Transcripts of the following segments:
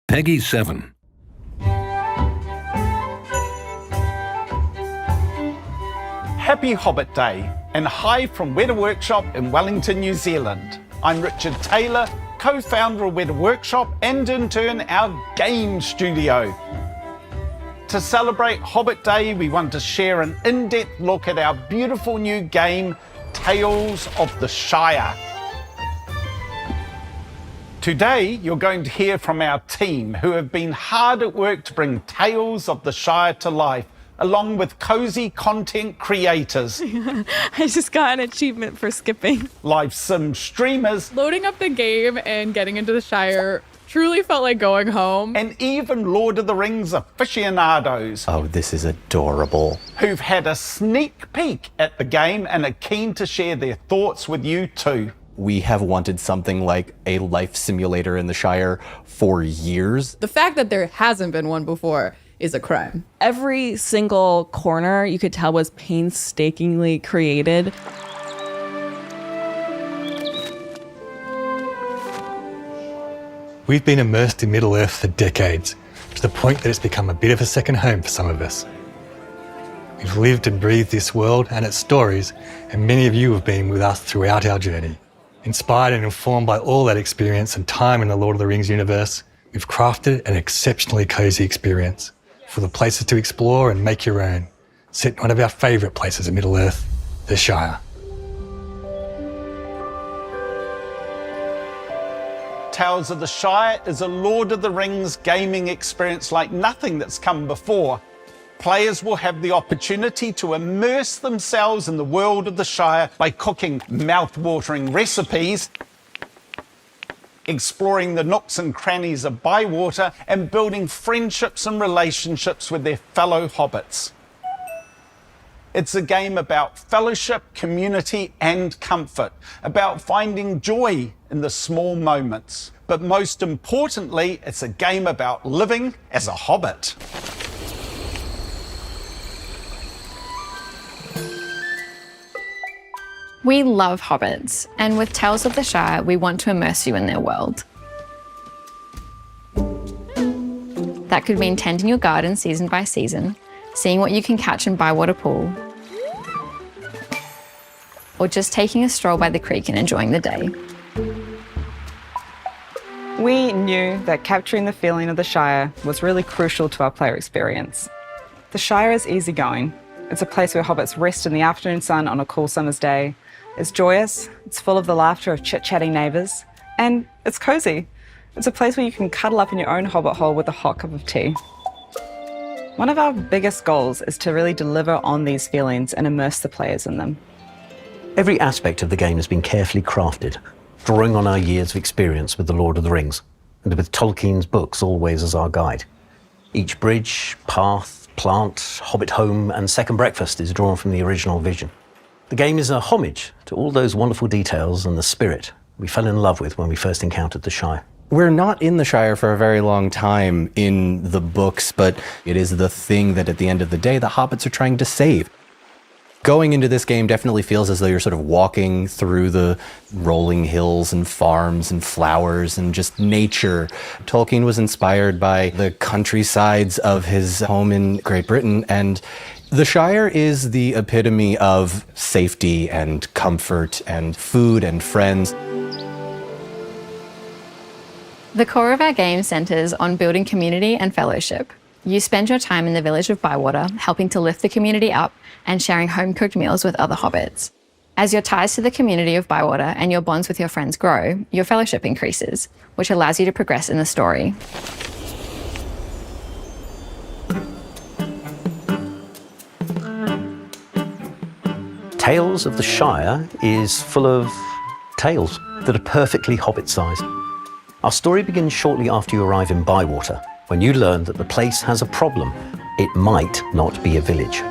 Peggy 7. Happy Hobbit Day and hi from Weta Workshop in Wellington, New Zealand. I'm Richard Taylor, co-founder of Weta Workshop and in turn our game studio. To celebrate Hobbit Day, we want to share an in-depth look at our beautiful new game, Tales of the Shire. Today, you're going to hear from our team who have been hard at work to bring Tales of the Shire to life, along with cosy content creators, I just got an achievement for skipping. live sim streamers, Loading up the game and getting into the Shire truly felt like going home. and even Lord of the Rings aficionados Oh, this is adorable. who've had a sneak peek at the game and are keen to share their thoughts with you too. We have wanted something like a life simulator in the Shire for years. The fact that there hasn't been one before is a crime. Every single corner you could tell was painstakingly created. We've been immersed in Middle-earth for decades, to the point that it's become a bit of a second home for some of us. We've lived and breathed this world and its stories, and many of you have been with us throughout our journey. Inspired and informed by all that experience and time in the Lord of the Rings universe, we've crafted an exceptionally cosy experience, full of places to explore and make your own, set in one of our favourite places in Middle-earth, the Shire. Tales of the Shire is a Lord of the Rings gaming experience like nothing that's come before. Players will have the opportunity to immerse themselves in the world of the Shire by cooking mouth-watering recipes, exploring the nooks and crannies of Bywater, and building friendships and relationships with their fellow hobbits. It's a game about fellowship, community, and comfort, about finding joy in the small moments. But most importantly, it's a game about living as a hobbit. We love hobbits, and with Tales of the Shire, we want to immerse you in their world. That could mean tending your garden season by season, seeing what you can catch in Bywater Pool, or just taking a stroll by the creek and enjoying the day. We knew that capturing the feeling of the Shire was really crucial to our player experience. The Shire is easygoing. It's a place where hobbits rest in the afternoon sun on a cool summer's day. It's joyous, it's full of the laughter of chit-chatting neighbours, and it's cosy. It's a place where you can cuddle up in your own hobbit hole with a hot cup of tea. One of our biggest goals is to really deliver on these feelings and immerse the players in them. Every aspect of the game has been carefully crafted, drawing on our years of experience with the Lord of the Rings, and with Tolkien's books always as our guide. Each bridge, path, plant, hobbit home, and second breakfast is drawn from the original vision. The game is a homage to all those wonderful details and the spirit we fell in love with when we first encountered the Shire. We're not in the Shire for a very long time in the books, but it is the thing that at the end of the day, the hobbits are trying to save. Going into this game definitely feels as though you're sort of walking through the rolling hills and farms and flowers and just nature. Tolkien was inspired by the countrysides of his home in Great Britain, and the Shire is the epitome of safety and comfort and food and friends. The core of our game centres on building community and fellowship. You spend your time in the village of Bywater, helping to lift the community up and sharing home-cooked meals with other hobbits. As your ties to the community of Bywater and your bonds with your friends grow, your fellowship increases, which allows you to progress in the story. Tales of the Shire is full of tales that are perfectly hobbit-sized. Our story begins shortly after you arrive in Bywater, when you learn that the place has a problem. It might not be a village.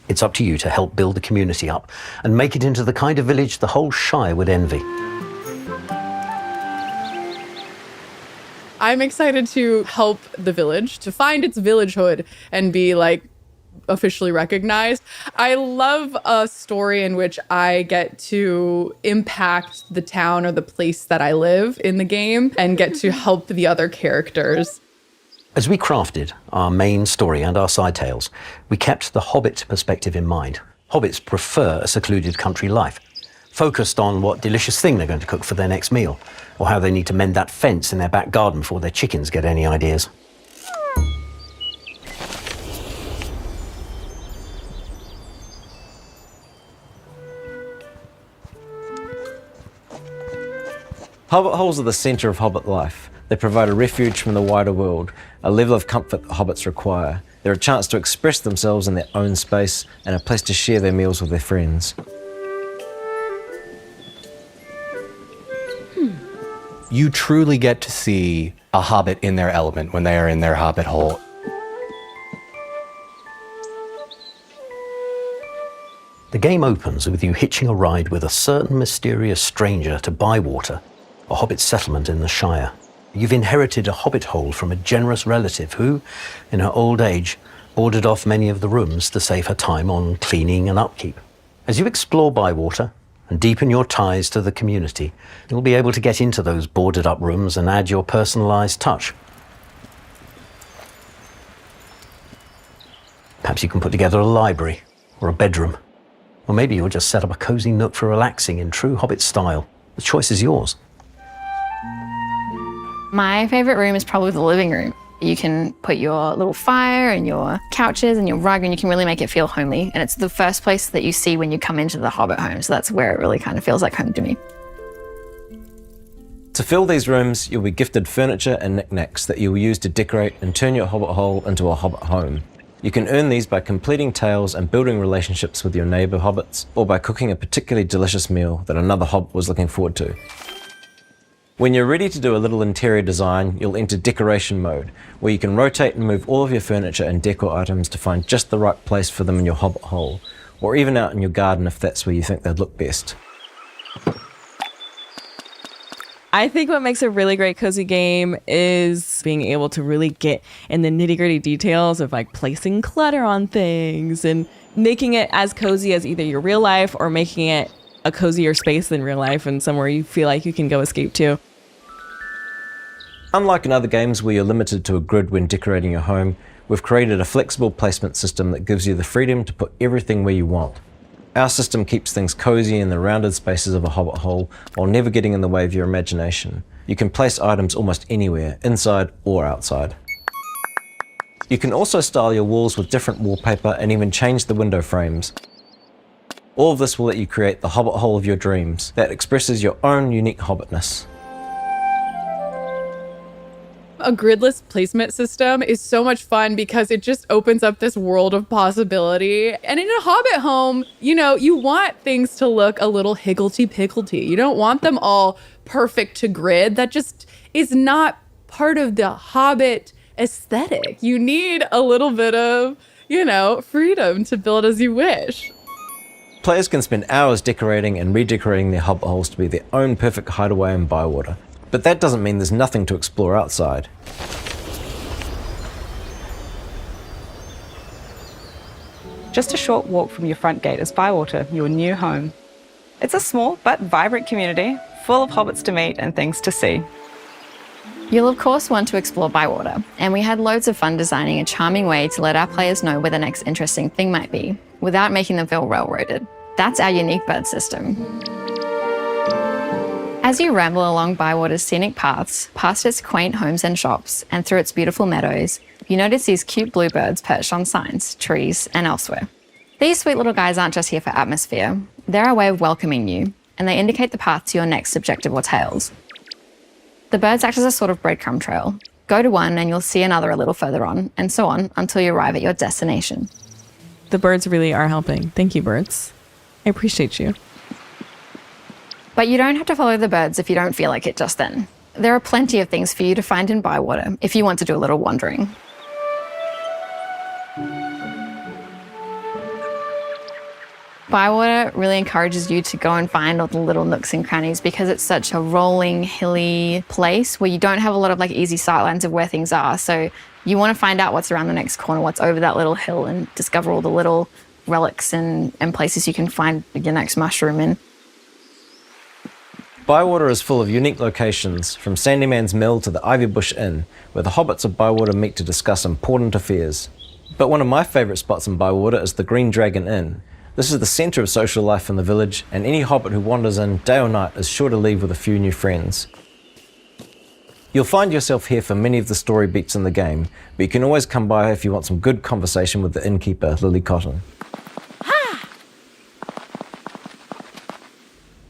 It's up to you to help build the community up and make it into the kind of village the whole Shire would envy. I'm excited to help the village, to find its villagehood and be like officially recognized. I love a story in which I get to impact the town or the place that I live in the game and get to help the other characters. As we crafted our main story and our side tales, we kept the Hobbit perspective in mind. Hobbits prefer a secluded country life, focused on what delicious thing they're going to cook for their next meal, or how they need to mend that fence in their back garden before their chickens get any ideas. Hobbit holes are the centre of Hobbit life. They provide a refuge from the wider world, a level of comfort that Hobbits require. They're a chance to express themselves in their own space and a place to share their meals with their friends. You truly get to see a Hobbit in their element when they are in their Hobbit hole. The game opens with you hitching a ride with a certain mysterious stranger to Bywater, a Hobbit settlement in the Shire. You've inherited a Hobbit hole from a generous relative who, in her old age, boarded off many of the rooms to save her time on cleaning and upkeep. As you explore Bywater and deepen your ties to the community, you'll be able to get into those boarded up rooms and add your personalised touch. Perhaps you can put together a library or a bedroom, or maybe you'll just set up a cosy nook for relaxing in true Hobbit style. The choice is yours. My favourite room is probably the living room. You can put your little fire and your couches and your rug, and you can really make it feel homely. And it's the first place that you see when you come into the Hobbit home, so that's where it really kind of feels like home to me. To fill these rooms, you'll be gifted furniture and knickknacks that you'll use to decorate and turn your Hobbit hole into a Hobbit home. You can earn these by completing tales and building relationships with your neighbour Hobbits, or by cooking a particularly delicious meal that another Hobbit was looking forward to. When you're ready to do a little interior design, you'll enter decoration mode, where you can rotate and move all of your furniture and decor items to find just the right place for them in your Hobbit hole, or even out in your garden if that's where you think they'd look best. I think what makes a really great cozy game is being able to really get in the nitty-gritty details of like placing clutter on things and making it as cozy as either your real life or making it a cozier space than real life and somewhere you feel like you can go escape to. Unlike in other games where you're limited to a grid when decorating your home, we've created a flexible placement system that gives you the freedom to put everything where you want. Our system keeps things cozy in the rounded spaces of a Hobbit hole while never getting in the way of your imagination. You can place items almost anywhere, inside or outside. You can also style your walls with different wallpaper and even change the window frames. All of this will let you create the Hobbit hole of your dreams that expresses your own unique Hobbitness. A gridless placement system is so much fun because it just opens up this world of possibility. And in a Hobbit home, you know, you want things to look a little higgledy-piggledy. You don't want them all perfect to grid. That just is not part of the Hobbit aesthetic. You need a little bit of, you know, freedom to build as you wish. Players can spend hours decorating and redecorating their Hobbit holes to be their own perfect hideaway in Bywater. But that doesn't mean there's nothing to explore outside. Just a short walk from your front gate is Bywater, your new home. It's a small but vibrant community, full of hobbits to meet and things to see. You'll of course want to explore Bywater, and we had loads of fun designing a charming way to let our players know where the next interesting thing might be, without making them feel railroaded. That's our unique bird system. As you ramble along Bywater's scenic paths, past its quaint homes and shops, and through its beautiful meadows, you notice these cute bluebirds perched on signs, trees, and elsewhere. These sweet little guys aren't just here for atmosphere. They're a way of welcoming you, and they indicate the path to your next objective or tales. The birds act as a sort of breadcrumb trail. Go to one and you'll see another a little further on, and so on until you arrive at your destination. The birds really are helping. Thank you, birds. I appreciate you. But you don't have to follow the birds if you don't feel like it just then. There are plenty of things for you to find in Bywater if you want to do a little wandering. Bywater really encourages you to go and find all the little nooks and crannies because it's such a rolling, hilly place where you don't have a lot of like easy sightlines of where things are. So you want to find out what's around the next corner, what's over that little hill, and discover all the little relics and places you can find your next mushroom in. Bywater is full of unique locations, from Sandyman's Mill to the Ivy Bush Inn, where the hobbits of Bywater meet to discuss important affairs. But one of my favourite spots in Bywater is the Green Dragon Inn. This is the centre of social life in the village, and any hobbit who wanders in day or night is sure to leave with a few new friends. You'll find yourself here for many of the story beats in the game, but you can always come by if you want some good conversation with the innkeeper, Lily Cotton.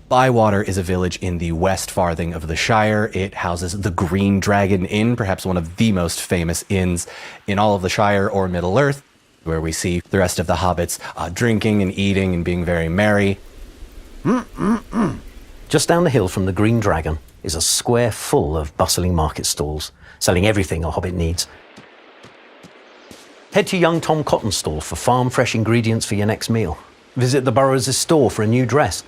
Bywater is a village in the west farthing of the Shire. It houses the Green Dragon Inn, perhaps one of the most famous inns in all of the Shire or Middle-earth, where we see the rest of the hobbits drinking and eating and being very merry. Just down the hill from the Green Dragon is a square full of bustling market stalls, selling everything a hobbit needs. Head to young Tom Cotton's stall for farm-fresh ingredients for your next meal. Visit the Burrows' store for a new dress.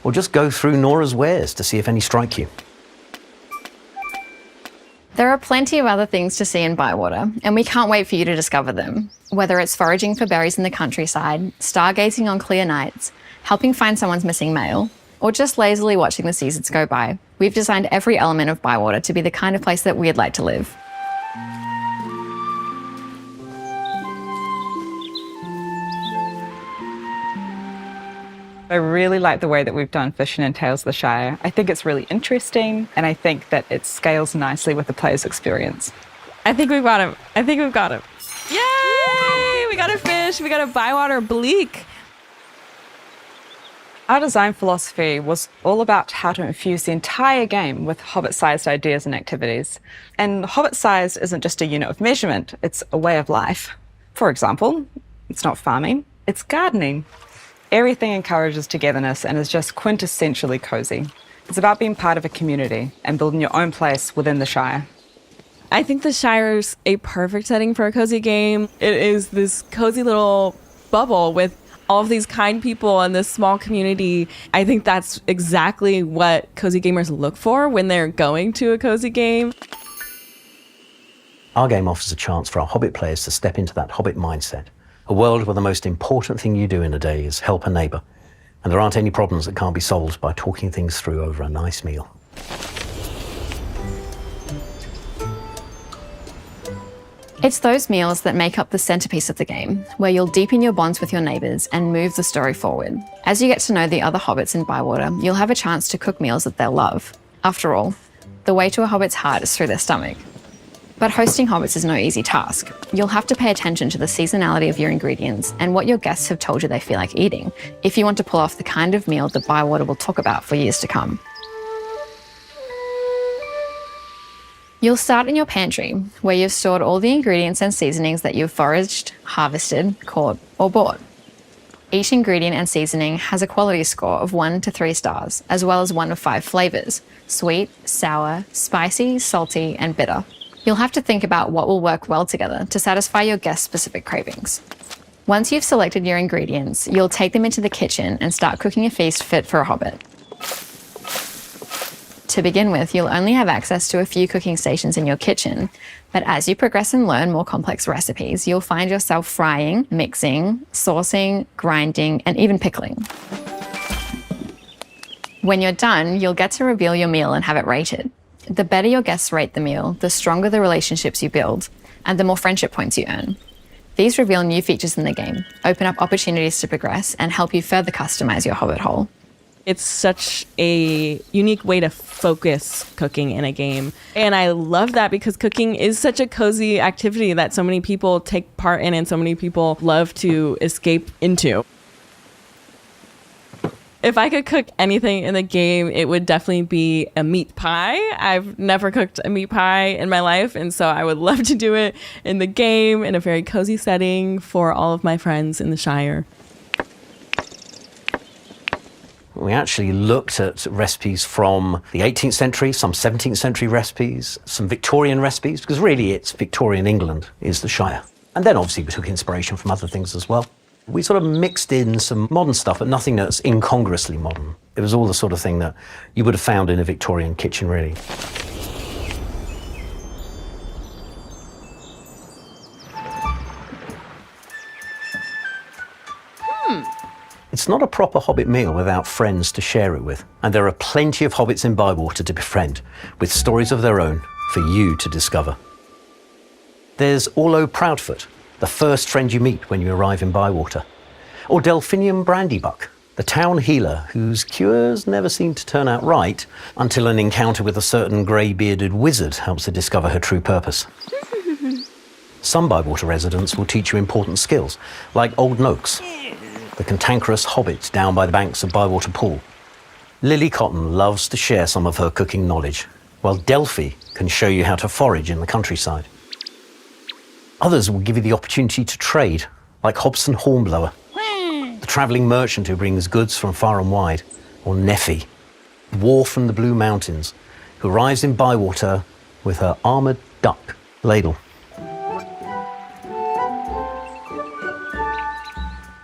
Or just go through Nora's wares to see if any strike you. There are plenty of other things to see in Bywater, and we can't wait for you to discover them. Whether it's foraging for berries in the countryside, stargazing on clear nights, helping find someone's missing mail, or just lazily watching the seasons go by, we've designed every element of Bywater to be the kind of place that we'd like to live. I really like the way that we've done Fishing and Tales of the Shire. I think it's really interesting, and I think that it scales nicely with the player's experience. I think we've got him. Yay! We got a fish. We got a Bywater bleak. Our design philosophy was all about how to infuse the entire game with Hobbit-sized ideas and activities. And Hobbit-sized isn't just a unit of measurement, it's a way of life. For example, it's not farming, it's gardening. Everything encourages togetherness and is just quintessentially cozy. It's about being part of a community and building your own place within the Shire. I think the Shire's a perfect setting for a cozy game. It is this cozy little bubble with all of these kind people and this small community. I think that's exactly what cozy gamers look for when they're going to a cozy game. Our game offers a chance for our Hobbit players to step into that Hobbit mindset. A world where the most important thing you do in a day is help a neighbour, and there aren't any problems that can't be solved by talking things through over a nice meal. It's those meals that make up the centerpiece of the game, where you'll deepen your bonds with your neighbours and move the story forward. As you get to know the other hobbits in Bywater, you'll have a chance to cook meals that they'll love. After all, the way to a hobbit's heart is through their stomach. But hosting hobbits is no easy task. You'll have to pay attention to the seasonality of your ingredients and what your guests have told you they feel like eating, if you want to pull off the kind of meal that Bywater will talk about for years to come. You'll start in your pantry, where you've stored all the ingredients and seasonings that you've foraged, harvested, caught, or bought. Each ingredient and seasoning has a quality score of 1 to 3 stars, as well as 1 of 5 flavours: sweet, sour, spicy, salty, and bitter. You'll have to think about what will work well together to satisfy your guests' specific cravings. Once you've selected your ingredients, you'll take them into the kitchen and start cooking a feast fit for a hobbit. To begin with, you'll only have access to a few cooking stations in your kitchen, but as you progress and learn more complex recipes, you'll find yourself frying, mixing, saucing, grinding, and even pickling. When you're done, you'll get to reveal your meal and have it rated. The better your guests rate the meal, the stronger the relationships you build, and the more friendship points you earn. These reveal new features in the game, open up opportunities to progress, and help you further customize your hobbit hole. It's such a unique way to focus cooking in a game. And I love that because cooking is such a cozy activity that so many people take part in and so many people love to escape into. If I could cook anything in the game, it would definitely be a meat pie. I've never cooked a meat pie in my life, and so I would love to do it in the game in a very cozy setting for all of my friends in the Shire. We actually looked at recipes from the 18th century, some 17th century recipes, some Victorian recipes, because really it's Victorian England is the Shire. And then obviously we took inspiration from other things as well. We sort of mixed in some modern stuff, but nothing that's incongruously modern. It was all the sort of thing that you would have found in a Victorian kitchen, really. It's not a proper Hobbit meal without friends to share it with. And there are plenty of hobbits in Bywater to befriend, with stories of their own for you to discover. There's Orlo Proudfoot, the first friend you meet when you arrive in Bywater. Or Delphinium Brandybuck, the town healer whose cures never seem to turn out right until an encounter with a certain grey-bearded wizard helps her discover her true purpose. Some Bywater residents will teach you important skills, like Old Noakes, the cantankerous hobbit down by the banks of Bywater Pool. Lily Cotton loves to share some of her cooking knowledge, while Delphi can show you how to forage in the countryside. Others will give you the opportunity to trade, like Hobson Hornblower, the travelling merchant who brings goods from far and wide, or Neffy, War from the Blue Mountains, who arrives in Bywater with her armoured duck ladle.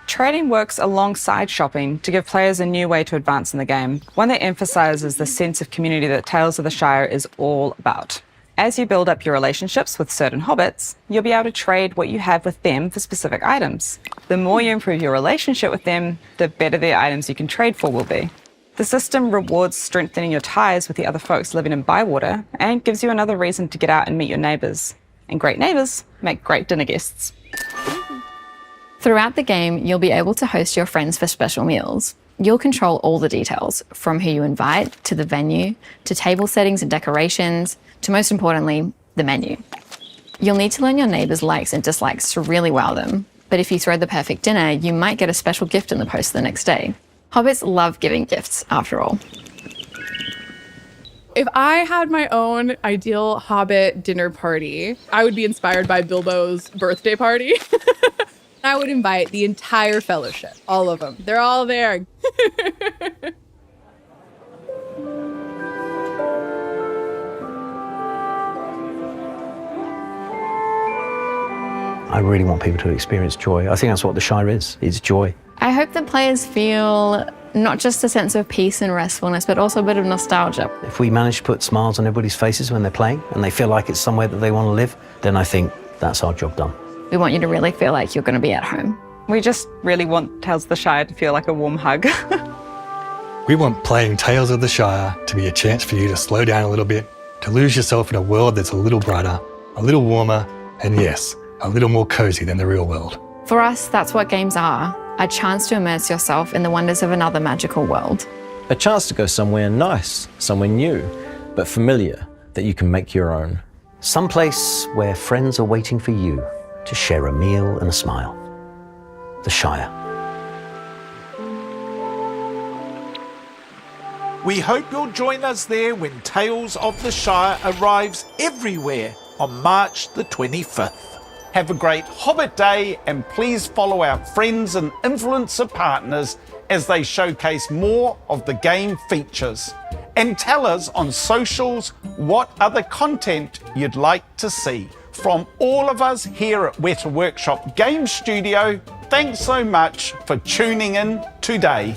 Trading works alongside shopping to give players a new way to advance in the game, one that emphasises the sense of community that Tales of the Shire is all about. As you build up your relationships with certain hobbits, you'll be able to trade what you have with them for specific items. The more you improve your relationship with them, the better the items you can trade for will be. The system rewards strengthening your ties with the other folks living in Bywater and gives you another reason to get out and meet your neighbours. And great neighbours make great dinner guests. Throughout the game, you'll be able to host your friends for special meals. You'll control all the details, from who you invite, to the venue, to table settings and decorations, to most importantly, the menu. You'll need to learn your neighbours' likes and dislikes to really wow them. But if you throw the perfect dinner, you might get a special gift in the post the next day. Hobbits love giving gifts, after all. If I had my own ideal Hobbit dinner party, I would be inspired by Bilbo's birthday party. I would invite the entire fellowship, all of them. They're all there. I really want people to experience joy. I think that's what the Shire is. It's joy. I hope that players feel not just a sense of peace and restfulness, but also a bit of nostalgia. If we manage to put smiles on everybody's faces when they're playing and they feel like it's somewhere that they want to live, then I think that's our job done. We want you to really feel like you're going to be at home. We just really want Tales of the Shire to feel like a warm hug. We want playing Tales of the Shire to be a chance for you to slow down a little bit, to lose yourself in a world that's a little brighter, a little warmer, and yes, a little more cozy than the real world. For us, that's what games are. A chance to immerse yourself in the wonders of another magical world. A chance to go somewhere nice, somewhere new, but familiar, that you can make your own. Someplace where friends are waiting for you to share a meal and a smile. The Shire. We hope you'll join us there when Tales of the Shire arrives everywhere on March the 25th. Have a great Hobbit day, and please follow our friends and influencer partners as they showcase more of the game features. And tell us on socials what other content you'd like to see. From all of us here at Weta Workshop Game Studio, thanks so much for tuning in today.